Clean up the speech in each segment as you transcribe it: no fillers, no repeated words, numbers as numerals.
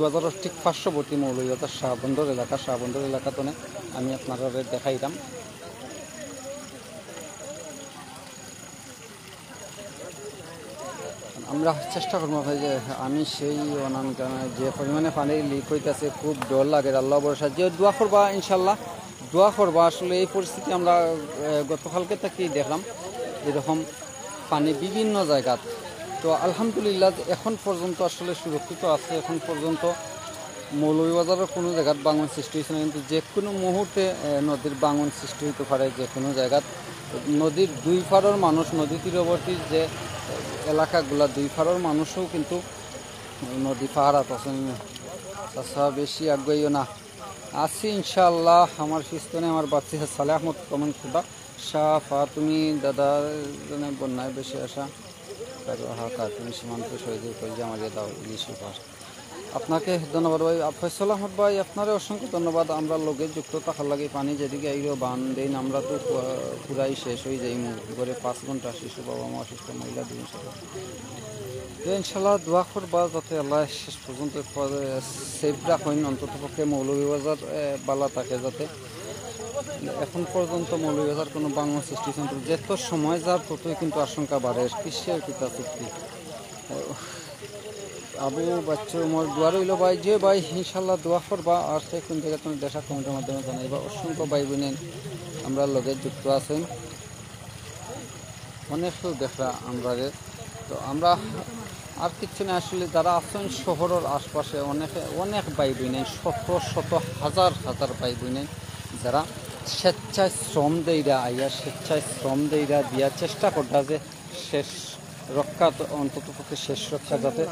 মৌলভীবাজারের ঠিক পার্শ্ববর্তী মৌলভীবাজার শাহবন্দর এলাকাতে আমি আপনারা দেখাইলাম। আমরা চেষ্টা করবো যে আমি সেই যে পরিমাণে পানি লিক হইতেছে খুব ডর লাগে। আল্লাহ ভরসা যে দোয়া করবা, ইনশাল্লাহ দোয়া করবা। আসলে এই পরিস্থিতি আমরা গতকালকে থেকেই দেখলাম এরকম পানি বিভিন্ন জায়গাত। তো আলহামদুলিল্লাহ এখন পর্যন্ত আসলে সুরক্ষিত আছে। এখন পর্যন্ত মৌলভীবাজারের কোনো জায়গার ভাঙন সৃষ্টি হয়েছে না, কিন্তু যে কোনো মুহূর্তে নদীর ভাঙন সৃষ্টি হতে পারে যে কোনো জায়গাত। নদীর দুই পাড়ের মানুষ, নদী তীরবর্তী যে এলাকাগুলা দুই পাড়ের মানুষও কিন্তু নদী পাহারাত আছেন। আচ্ছা বেশি আগ্রহীও না আছি ইনশাআল্লাহ। আমার পিস্তনে আমার বাচ্চা সালে আহমদ কমন খুদা শাহ তুমি দাদা বন্যায় বেশি আসা হাকার তুমি সীমান্ত শহীদ যে আমার দাও সুপার। আপনাকে ধন্যবাদ ভাই ফয়সাল আহমদ ভাই, আপনারও অসংখ্য ধন্যবাদ। আমরা লোকে যুক্ত থাকার লাগে পানি যেদিকে আইরো বান দেন আমরা তো পুরাই শেষ হয়ে যাই। ঘরে 5 ঘন্টা শিশু বাবা মা অসুস্থ মহিলা দিন ইনশাল্লাহ দোয়া করবা যাতে আল্লাহ শেষ পর্যন্ত সেফ রাখেন, অন্তত পক্ষে মৌলভীবাজার বালা থাকে যাতে। এখন পর্যন্ত মৌলভীবাজার কোনো ভাঙন সৃষ্টি কিন্তু যত সময় যার ততই কিন্তু আশঙ্কা বাড়ে। কিসের পিতা চুক্তি আবু বাচ্চু মোর দোয়া রইল ভাই যে ভাই ইনশাল্লাহ দোয়া করবা। আর সে কোন জায়গায় তুমি দেশা কমেন্টের মাধ্যমে জানাইবা। অসংখ্য ভাই বোনেন আমরা লগে যুক্ত আছেন, অনেক দেখরা আমরা। তো আমরা আর কিছু না, আসলে যারা আছেন শহরের আশপাশে অনেক ভাই বোনেন, শত হাজার ভাই বোনেন যারা স্বেচ্ছায় শ্রম দেইরা আইয়া স্বেচ্ছায় শ্রম দেইরা দিয়া চেষ্টা করতা যে শেষ রক্ষা, অন্তত পক্ষে শেষ রক্ষা যাতে।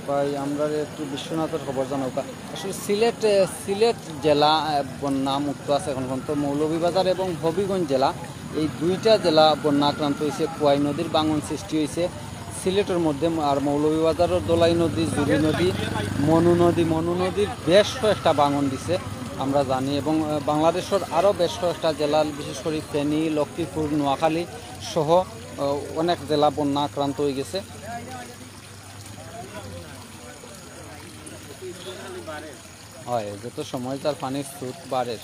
ভাই আমরা একটু বিশ্বনাথের খবর জানাও। আসলে সিলেট জেলা বন্যা মুক্ত আছে এখন পর্যন্ত। মৌলভীবাজার এবং হবিগঞ্জ জেলা এই দুইটা জেলা বন্যা আক্রান্ত হয়েছে। কুয়াই নদীর ভাঙন সৃষ্টি হয়েছে সিলেটের মধ্যে। আর মৌলভীবাজারের দোলাই নদী, জুড়ি নদী, মনু নদীর বেশ কয়েকটা ভাঙন দিছে আমরা জানি। এবং বাংলাদেশের আরও বেশ কয়েকটা জেলা, বিশেষ করে ফেনী, লক্ষ্মীপুর, নোয়াখালী সহ অনেক জেলা বন্যা আক্রান্ত হয়ে গেছে। হয় যত সময় তার পানির স্রোত বাড়ে,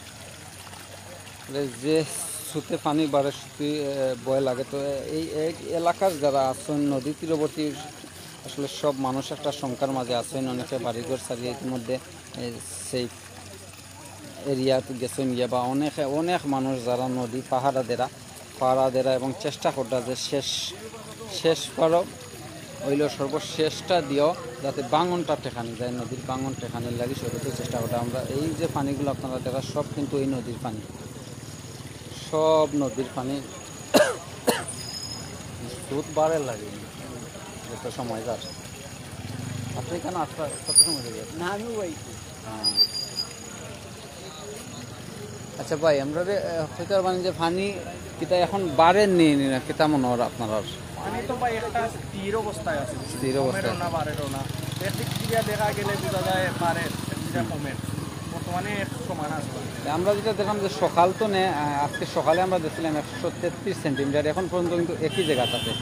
যে স্রোতে পানি বাড়ে সত্যি ভয় লাগে। তো এই এলাকার যারা আছেন নদী তীরবর্তী আসলে সব মানুষ একটা শঙ্কার মাঝে আছেন। অনেকে বাড়িঘর ছাড়িয়ে ইতিমধ্যে সেই এরিয়াতে গেছেন গিয়ে, বা অনেক মানুষ যারা নদী পাহারা দেরা এবং চেষ্টা করতে যে শেষ পারো হইল সর্বশেষটা দিও যাতে ভাঙনটা টেকানি যায়, নদীর ভাঙন টেকানির লাগে সর্বোচ্চ চেষ্টা করতে। আমরা এই যে পানিগুলো আপনারা দেখা সব কিন্তু এই নদীর পানি, সব নদীর পানি স্রোত বাড়ে লাগে যত সময় যার। আপনি কেন কত সময় যাবে না? আমি হ্যাঁ আচ্ছা ভাই আমরা হয়তো মানে যে পানি কিতা এখন বাড়েন নি না কিতা মনে হয় আপনার? পানি তো ভাই একটা স্থির অবস্থায় আছে, স্থির অবস্থায় না বাড়েরও না। একদিকে দেখা গেলে বোঝা যায় বাড়ে, একদিকে কমে, বর্তমানে সমান আছে। আমরা যেটা দেখলাম যে সকাল তো আজকে সকালে আমরা দেখছিলাম 133 সেন্টিমিটার, এখন পর্যন্ত কিন্তু একই জায়গাতে আছে।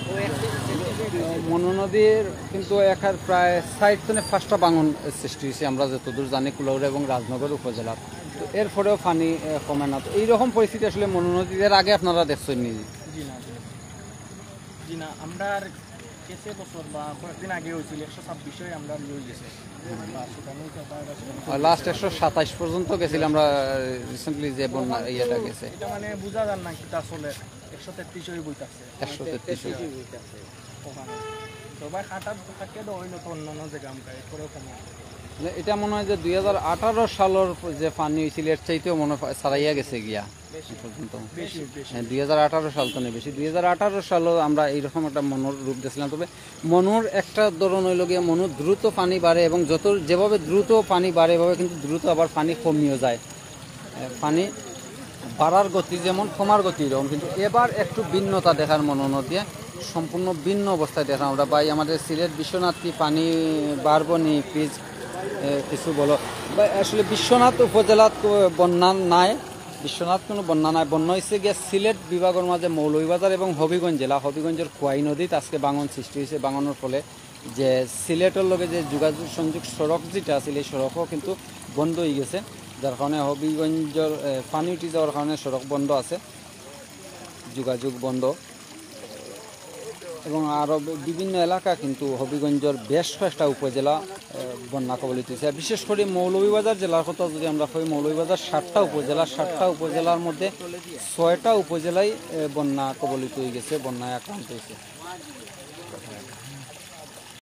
মনু নদীর কিন্তু একার প্রায় 5টা ভাঙন সৃষ্টি হয়েছে আমরা যতদূর জানি কুলাউড়া এবং রাজনগর উপজেলার। তো এরপরেও পানি কমে না। তো এইরকম পরিস্থিতি আসলে মনু নদীর আগে আপনারা দেখছেন নি? জি না, আমরা কেসে বছর বা কয়েকদিন আগে হয়েছিল 126 আমরা নিয়ে গেছে, লাস্ট 127 পর্যন্ত গেছিলাম আমরা রিসেন্টলি যে বন্যা ইয়েটা গেছে। এটা মানে বোঝা যান না কিটা চলে 133 বইতাছে 133 বইতাছে ওখানে। তো ভাই হাঁটার থাকে তো হইলো তো অন্যান্য জায়গা আমরা এরপরেও কমে। এটা মনে হয় যে 2018 সালের যে পানি হয়েছিল এর চাইতেও মনে হয় ছাড়াইয়া গেছে গিয়া পর্যন্ত। 2018 সাল তো নেই বেশি, 2018 সালও আমরা এইরকম একটা মনুর রূপ দেখছিলাম। তবে মনুর একটা ধরন হইল গিয়ে মনু দ্রুত পানি বাড়ে এবং যেভাবে দ্রুত পানি বাড়ে এভাবে কিন্তু দ্রুত আবার পানি কমিয়ে যায়। পানি বাড়ার গতি যেমন কমার গতি এরকম, কিন্তু এবার একটু ভিন্নতা দেখার মনু নদী সম্পূর্ণ ভিন্ন অবস্থায় দেখা আমরা। ভাই আমাদের সিলেট বিশ্বনাথ কি পানি বাড়বো নি প্লিজ কিছু বলো। আসলে বিশ্বনাথ উপজেলাত বন্যা নাই, বিশ্বনাথ কোনো বন্যা নাই, বন্যা হয়েছে গিয়ে সিলেট বিভাগের মাঝে মৌলভীবাজার এবং হবিগঞ্জ জেলা, হবিগঞ্জের খোয়াই নদীতে আজকে ভাঙন সৃষ্টি হয়েছে। ভাঙনের ফলে যে সিলেটের লগে যে যোগাযোগ সংযোগ সড়ক যেটা আছিল এই সড়কও কিন্তু বন্ধ হয়ে গেছে, যার কারণে হবিগঞ্জের পানি উঠে যাওয়ার কারণে সড়ক বন্ধ আছে, যোগাযোগ বন্ধ। এবং আরও বিভিন্ন এলাকা কিন্তু হবিগঞ্জের বেশ কয়েকটা উপজেলা বন্যা কবলিত হয়েছে। বিশেষ করে মৌলভীবাজার জেলার কথা যদি আমরা কই, মৌলভীবাজার 7টা উপজেলা, 7টা উপজেলার মধ্যে 6টা উপজেলায় বন্যা কবলিত হয়ে গেছে, বন্যায় আক্রান্ত হয়েছে।